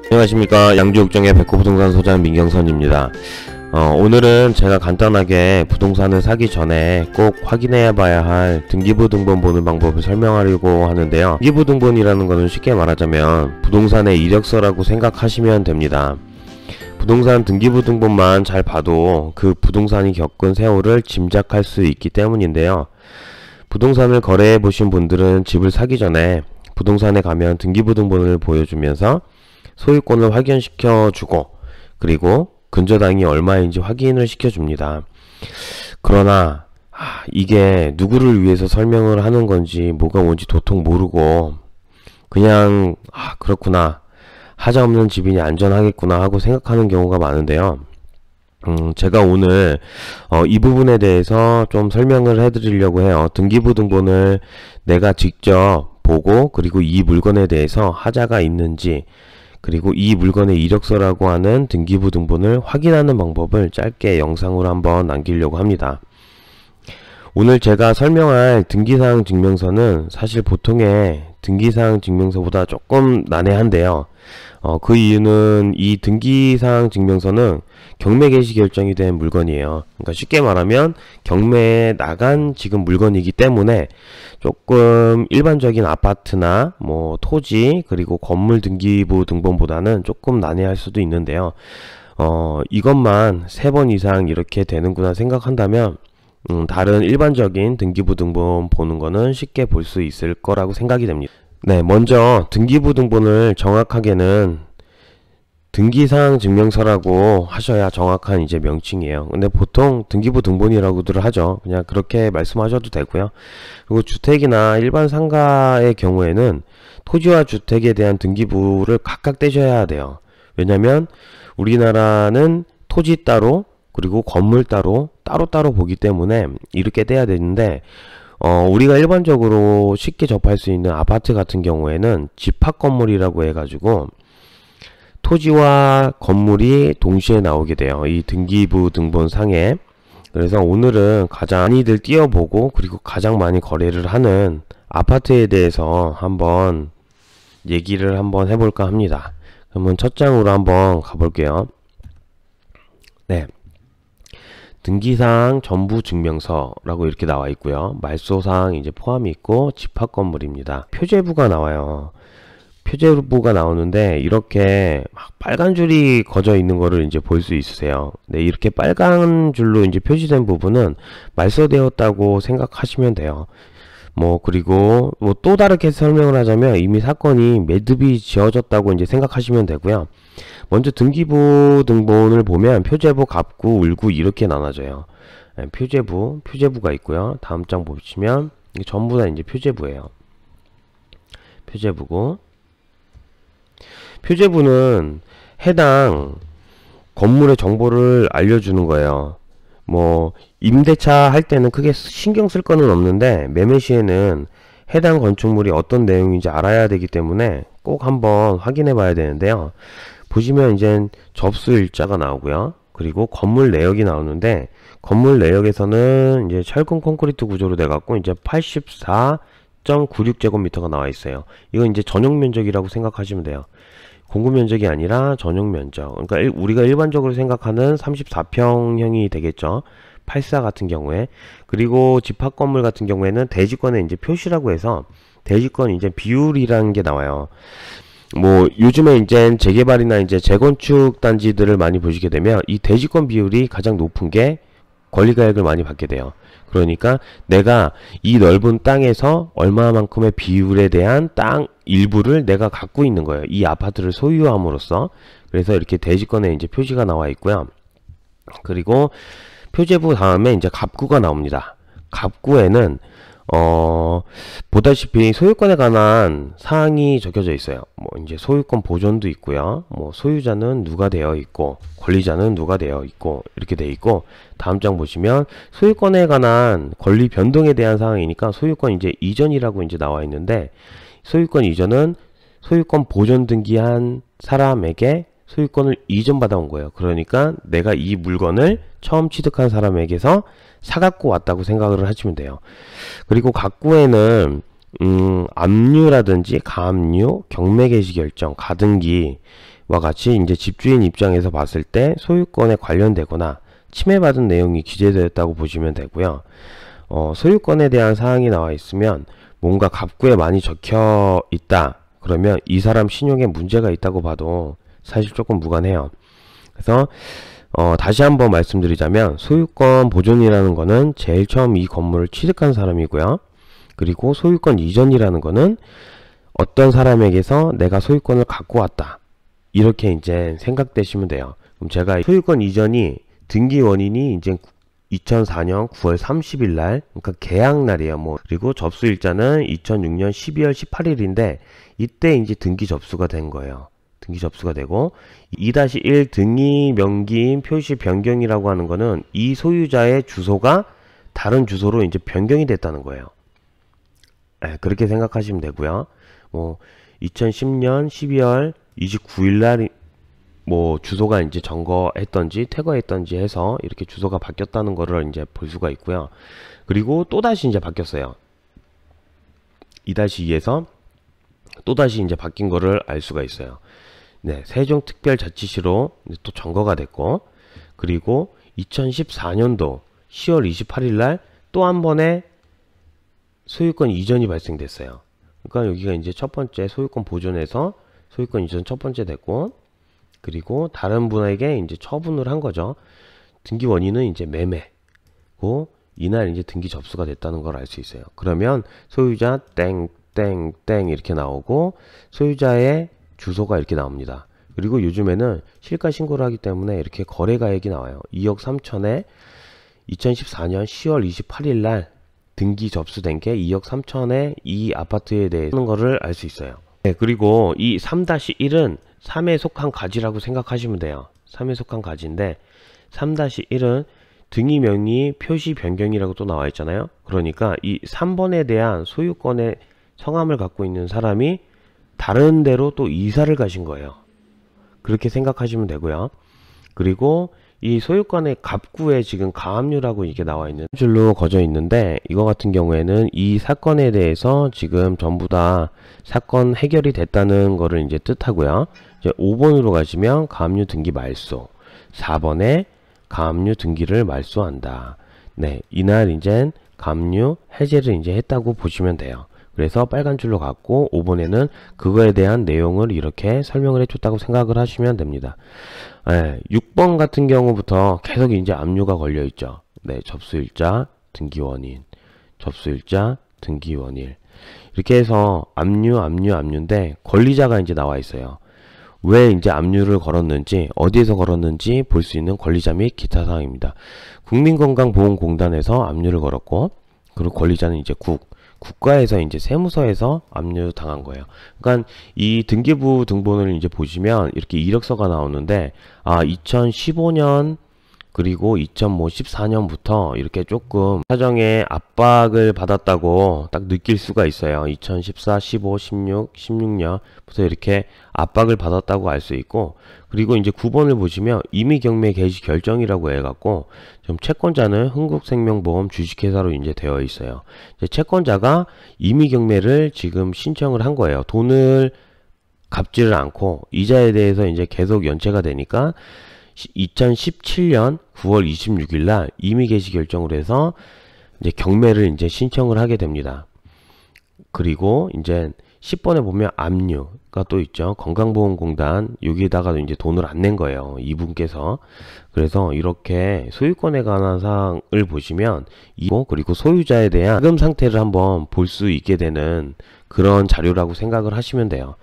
안녕하십니까. 양주옥정의 백호부동산 소장 민경선입니다. 오늘은 제가 간단하게 부동산을 사기 전에 꼭 확인해 봐야 할 등기부등본 보는 방법을 설명하려고 하는데요. 등기부등본이라는 것은 쉽게 말하자면 부동산의 이력서라고 생각하시면 됩니다. 부동산 등기부등본만 잘 봐도 그 부동산이 겪은 세월을 짐작할 수 있기 때문인데요. 부동산을 거래해 보신 분들은 집을 사기 전에 부동산에 가면 등기부등본을 보여주면서 소유권을 확인시켜 주고, 그리고 근저당이 얼마인지 확인을 시켜줍니다. 그러나 이게 누구를 위해서 설명을 하는 건지 뭐가 뭔지 도통 모르고 그냥 그렇구나, 하자없는 집이니 안전하겠구나 하고 생각하는 경우가 많은데요. 제가 오늘 이 부분에 대해서 좀 설명을 해드리려고 해요. 등기부등본을 내가 직접 보고, 그리고 이 물건에 대해서 하자가 있는지, 그리고 이 물건의 이력서라고 하는 등기부등본을 확인하는 방법을 짧게 영상으로 한번 남기려고 합니다. 오늘 제가 설명할 등기사항 증명서는 사실 보통의 등기사항 증명서보다 조금 난해한데요. 그 이유는 이 등기사항 증명서는 경매 개시 결정이 된 물건이에요. 그러니까 쉽게 말하면 경매에 나간 지금 물건이기 때문에 조금 일반적인 아파트나 뭐 토지, 그리고 건물 등기부 등본보다는 조금 난해할 수도 있는데요. 이것만 3번 이상 이렇게 되는구나 생각한다면 다른 일반적인 등기부 등본 보는 거는 쉽게 볼 수 있을 거라고 생각이 됩니다. 네, 먼저 등기부 등본을 정확하게는 등기사항 증명서라고 하셔야 정확한 이제 명칭이에요. 근데 보통 등기부 등본이라고들 하죠. 그냥 그렇게 말씀하셔도 되고요. 그리고 주택이나 일반 상가의 경우에는 토지와 주택에 대한 등기부를 각각 떼셔야 돼요. 왜냐면 우리나라는 토지 따로, 그리고 건물 따로 따로따로 보기 때문에 이렇게 떼야 되는데, 우리가 일반적으로 쉽게 접할 수 있는 아파트 같은 경우에는 집합건물이라고 해가지고 토지와 건물이 동시에 나오게 돼요, 이 등기부 등본 상에. 그래서 오늘은 가장 많이들 띄어보고, 그리고 가장 많이 거래를 하는 아파트에 대해서 한번 얘기를 한번 해볼까 합니다. 그러면 첫 장으로 한번 가볼게요. 네, 등기사항 전부 증명서라고 이렇게 나와 있고요. 말소사항 이제 포함이 있고 집합건물입니다. 표제부가 나와요. 표제부가 나오는데 이렇게 막 빨간 줄이 그어져 있는 거를 이제 볼 수 있으세요. 네, 이렇게 빨간 줄로 이제 표시된 부분은 말소되었다고 생각하시면 돼요. 그리고 또 다르게 설명을 하자면 이미 사건이 매듭이 지어졌다고 이제 생각하시면 되고요. 먼저 등기부 등본을 보면 표제부, 갑구, 을구 이렇게 나눠져요. 네, 표제부가 있고요. 다음 장 보시면 이게 전부 다 이제 표제부예요. 표제부고, 표제부는 해당 건물의 정보를 알려주는 거예요. 임대차 할 때는 크게 신경 쓸 거는 없는데 매매 시에는 해당 건축물이 어떤 내용인지 알아야 되기 때문에 꼭 한번 확인해 봐야 되는데요. 보시면 이제 접수 일자가 나오고요. 그리고 건물 내역이 나오는데, 건물 내역에서는 이제 철근 콘크리트 구조로 돼 갖고 이제 84.96제곱미터가 나와 있어요. 이건 이제 전용 면적이라고 생각하시면 돼요. 공급 면적이 아니라 전용 면적. 그러니까 우리가 일반적으로 생각하는 34평형이 되겠죠, 84 같은 경우에. 그리고 집합 건물 같은 경우에는 대지권에 이제 표시라고 해서 대지권 이제 비율이라는 게 나와요. 요즘에 이제 재개발이나 이제 재건축 단지들을 많이 보시게 되면 이 대지권 비율이 가장 높은 게 권리가액을 많이 받게 돼요. 그러니까 내가 이 넓은 땅에서 얼마만큼의 비율에 대한 땅 일부를 내가 갖고 있는 거예요, 이 아파트를 소유함으로써. 그래서 이렇게 대지권에 이제 표시가 나와 있고요. 그리고 표제부 다음에 이제 갑구가 나옵니다. 갑구에는 보다시피 소유권에 관한 사항이 적혀져 있어요. 이제 소유권 보존도 있고요. 소유자는 누가 되어 있고, 권리자는 누가 되어 있고, 이렇게 되어 있고, 다음 장 보시면 소유권에 관한 권리 변동에 대한 사항이니까 소유권 이제 이전이라고 이제 나와 있는데, 소유권 이전은 소유권 보존 등기한 사람에게 소유권을 이전받아 온 거예요. 그러니까 내가 이 물건을 처음 취득한 사람에게서 사갖고 왔다고 생각을 하시면 돼요. 그리고 각구에는 압류라든지 가압류, 경매 개시 결정, 가등기, 같이 이제 집주인 입장에서 봤을 때 소유권에 관련되거나 침해받은 내용이 기재되었다고 보시면 되고요. 소유권에 대한 사항이 나와 있으면 뭔가 갑구에 많이 적혀 있다 그러면 이 사람 신용에 문제가 있다고 봐도 사실 조금 무관해요. 그래서 다시 한번 말씀드리자면 소유권 보존이라는 거는 제일 처음 이 건물을 취득한 사람이고요. 그리고 소유권 이전이라는 거는 어떤 사람에게서 내가 소유권을 갖고 왔다 이렇게 이제 생각되시면 돼요. 그럼 제가 소유권 이전이 등기 원인이 이제 2004년 9월 30일 날, 그러니까 계약 날이에요. 그리고 접수일자는 2006년 12월 18일인데 이때 이제 등기 접수가 된 거예요. 등기 접수가 되고 2-1 등기 명기인 표시 변경이라고 하는 거는 이 소유자의 주소가 다른 주소로 이제 변경이 됐다는 거예요. 그렇게 생각하시면 되고요. 2010년 12월 29일 날 주소가 이제 점거했던지 퇴거했던지 해서 이렇게 주소가 바뀌었다는 거를 이제 볼 수가 있고요. 그리고 또다시 이제 바뀌었어요. 2-2에서 또다시 이제 바뀐 거를 알 수가 있어요. 네, 세종특별자치시로 또 점거가 됐고, 그리고 2014년도 10월 28일 날 또 한 번의 소유권 이전이 발생됐어요. 그러니까 여기가 이제 첫 번째 소유권 보존에서 소유권 이전 첫 번째 됐고, 그리고 다른 분에게 이제 처분을 한 거죠. 등기 원인은 이제 매매고 이날 이제 등기 접수가 됐다는 걸 알 수 있어요. 그러면 소유자 땡땡땡 이렇게 나오고 소유자의 주소가 이렇게 나옵니다. 그리고 요즘에는 실가 신고를 하기 때문에 이렇게 거래가액이 나와요. 2억 3천에 2014년 10월 28일 날 등기 접수된 게 2억 3천에 이 아파트에 대해 하는 거를 알 수 있어요. 네, 그리고 이 3-1은 3에 속한 가지라고 생각하시면 돼요. 3에 속한 가지인데 3-1은 등기 명의 표시 변경이라고 또 나와 있잖아요. 그러니까 이 3번에 대한 소유권의 성함을 갖고 있는 사람이 다른 데로 또 이사를 가신 거예요. 그렇게 생각하시면 되고요. 그리고 이 소유권의 갑구에 지금 가압류라고 이게 나와 있는 줄로 거져 있는데 이거 같은 경우에는 이 사건에 대해서 지금 전부 다 사건 해결이 됐다는 거를 이제 뜻하고요. 이제 5번으로 가시면 가압류 등기 말소, 4번에 가압류 등기를 말소한다. 네, 이날 이제 가압류 해제를 이제 했다고 보시면 돼요. 그래서 빨간 줄로 갔고 5번에는 그거에 대한 내용을 이렇게 설명을 해줬다고 생각을 하시면 됩니다. 6번 같은 경우부터 계속 이제 압류가 걸려 있죠. 네, 접수일자, 등기원인, 접수일자, 등기원일 이렇게 해서 압류인데 권리자가 이제 나와 있어요. 왜 이제 압류를 걸었는지, 어디에서 걸었는지 볼 수 있는 권리자 및 기타 사항입니다. 국민건강보험공단에서 압류를 걸었고, 그리고 권리자는 이제 국가에서 이제 세무서에서 압류 당한 거예요. 그러니까 이 등기부 등본을 이제 보시면 이렇게 이력서가 나오는데 2015년 그리고 2014년부터 이렇게 조금 사정에 압박을 받았다고 딱 느낄 수가 있어요. 2014, 15, 16, 16년부터 이렇게 압박을 받았다고 알 수 있고, 그리고 이제 9번을 보시면 임의경매 개시 결정이라고 해갖고 좀 채권자는 흥국생명보험 주식회사로 이제 되어 있어요. 이제 채권자가 임의경매를 지금 신청을 한 거예요. 돈을 갚지를 않고 이자에 대해서 이제 계속 연체가 되니까 2017년 9월 26일 날 임의 개시 결정을 해서 이제 경매를 이제 신청을 하게 됩니다. 그리고 이제 10번에 보면 압류가 또 있죠. 건강보험공단 여기에다가 이제 돈을 안 낸 거예요. 이분께서. 그래서 이렇게 소유권에 관한 사항을 보시면 그리고 소유자에 대한 자금 상태를 한번 볼 수 있게 되는 그런 자료라고 생각을 하시면 돼요.